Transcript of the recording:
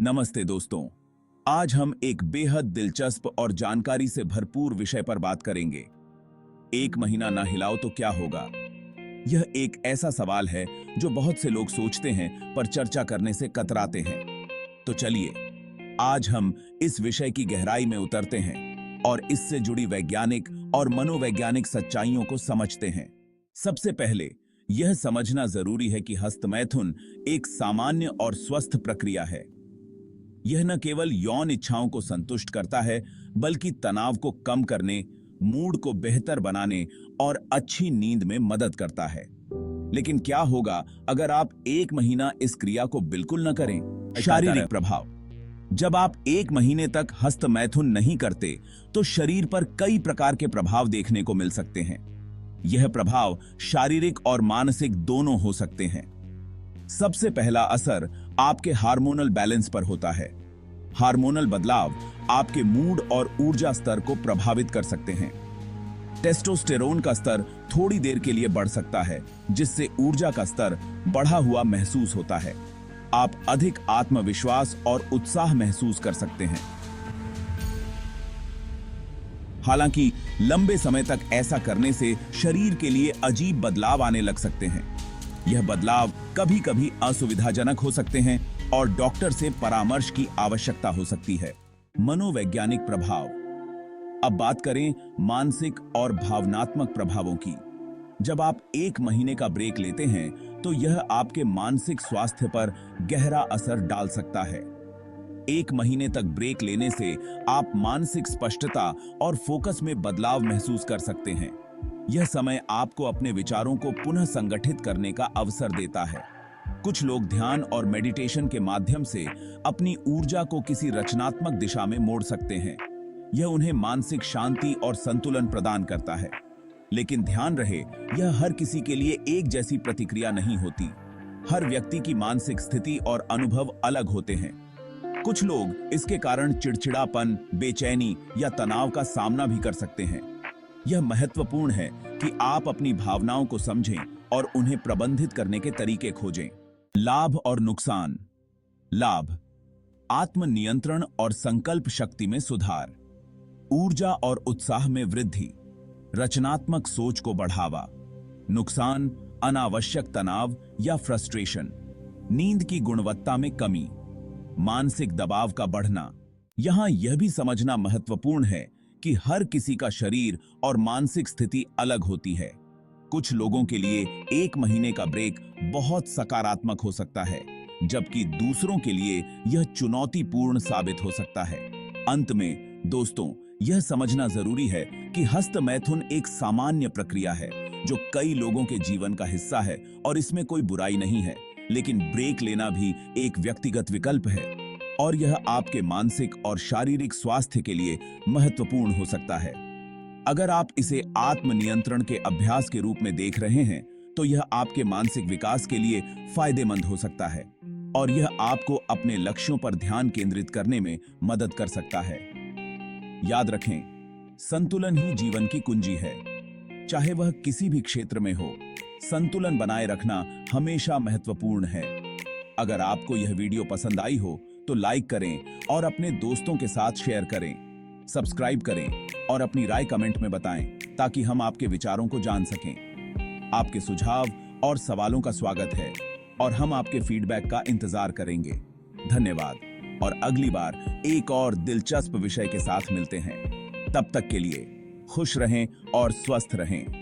नमस्ते दोस्तों। आज हम एक बेहद दिलचस्प और जानकारी से भरपूर विषय पर बात करेंगे। एक महीना ना हिलाओ तो क्या होगा? यह एक ऐसा सवाल है जो बहुत से लोग सोचते हैं पर चर्चा करने से कतराते हैं। तो चलिए आज हम इस विषय की गहराई में उतरते हैं और इससे जुड़ी वैज्ञानिक और मनोवैज्ञानिक सच्चाइयों को समझते हैं। सबसे पहले यह समझना जरूरी है कि हस्तमैथुन एक सामान्य और स्वस्थ प्रक्रिया है। यह न केवल यौन इच्छाओं को संतुष्ट करता है बल्कि तनाव को कम करने, मूड को बेहतर बनाने और अच्छी नींद में मदद करता है। लेकिन क्या होगा अगर आप एक महीना इस क्रिया को बिल्कुल न करें? शारीरिक प्रभाव। जब आप एक महीने तक हस्तमैथुन नहीं करते तो शरीर पर कई प्रकार के प्रभाव देखने को मिल सकते हैं। यह प्रभाव शारीरिक और मानसिक दोनों हो सकते हैं। सबसे पहला असर आपके हार्मोनल बैलेंस पर होता है। हार्मोनल बदलाव आपके मूड और ऊर्जा स्तर को प्रभावित कर सकते हैं। टेस्टोस्टेरोन का स्तर थोड़ी देर के लिए बढ़ सकता है, जिससे ऊर्जा का स्तर बढ़ा हुआ महसूस होता है। आप अधिक आत्मविश्वास और उत्साह महसूस कर सकते हैं। हालांकि लंबे समय तक ऐसा करने से शरीर के लिए अजीब बदलाव आने लग सकते हैं। यह बदलाव कभी-कभी असुविधाजनक हो सकते हैं और डॉक्टर से परामर्श की आवश्यकता हो सकती है। मनोवैज्ञानिक प्रभाव। अब बात करें मानसिक और भावनात्मक प्रभावों की। जब आप एक महीने का ब्रेक लेते हैं तो यह आपके मानसिक स्वास्थ्य पर गहरा असर डाल सकता है। एक महीने तक ब्रेक लेने से आप मानसिक स्पष्टता और फोकस में बदलाव महसूस कर सकते हैं। यह समय आपको अपने विचारों को पुनः संगठित करने का अवसर देता है। कुछ लोग ध्यान और मेडिटेशन के माध्यम से अपनी ऊर्जा को किसी रचनात्मक दिशा में मोड़ सकते हैं। यह उन्हें मानसिक शांति और संतुलन प्रदान करता है। लेकिन ध्यान रहे, यह हर किसी के लिए एक जैसी प्रतिक्रिया नहीं होती। हर व्यक्ति की मानसिक स्थिति और अनुभव अलग होते हैं। कुछ लोग इसके कारण चिड़चिड़ापन, बेचैनी या तनाव का सामना भी कर सकते हैं। यह महत्वपूर्ण है कि आप अपनी भावनाओं को समझें और उन्हें प्रबंधित करने के तरीके खोजें। लाभ और नुकसान। लाभ: आत्मनियंत्रण और संकल्प शक्ति में सुधार, ऊर्जा और उत्साह में वृद्धि, रचनात्मक सोच को बढ़ावा। नुकसान: अनावश्यक तनाव या फ्रस्ट्रेशन, नींद की गुणवत्ता में कमी, मानसिक दबाव का बढ़ना। यहां यह भी समझना महत्वपूर्ण है कि हर किसी का शरीर और मानसिक स्थिति अलग होती है। कुछ लोगों के लिए एक महीने का ब्रेक बहुत सकारात्मक हो सकता है, जबकि दूसरों के लिए यह चुनौतीपूर्ण साबित हो सकता है। अंत में दोस्तों, यह समझना जरूरी है कि हस्तमैथुन एक सामान्य प्रक्रिया है जो कई लोगों के जीवन का हिस्सा है और इसमें कोई बुराई नहीं है। लेकिन ब्रेक लेना भी एक व्यक्तिगत विकल्प है और यह आपके मानसिक और शारीरिक स्वास्थ्य के लिए महत्वपूर्ण हो सकता है। अगर आप इसे आत्मनियंत्रण के अभ्यास के रूप में देख रहे हैं तो यह आपके मानसिक विकास के लिए फायदेमंद हो सकता है और यह आपको अपने लक्ष्यों पर ध्यान केंद्रित करने में मदद कर सकता है। याद रखें, संतुलन ही जीवन की कुंजी है। चाहे वह किसी भी क्षेत्र में हो, संतुलन बनाए रखना हमेशा महत्वपूर्ण है। अगर आपको यह वीडियो पसंद आई हो तो लाइक करें और अपने दोस्तों के साथ शेयर करें। सब्सक्राइब करें और अपनी राय कमेंट में बताएं ताकि हम आपके विचारों को जान सकें। आपके सुझाव और सवालों का स्वागत है और हम आपके फीडबैक का इंतजार करेंगे। धन्यवाद और अगली बार एक और दिलचस्प विषय के साथ मिलते हैं। तब तक के लिए खुश रहें और स्वस्थ रहें।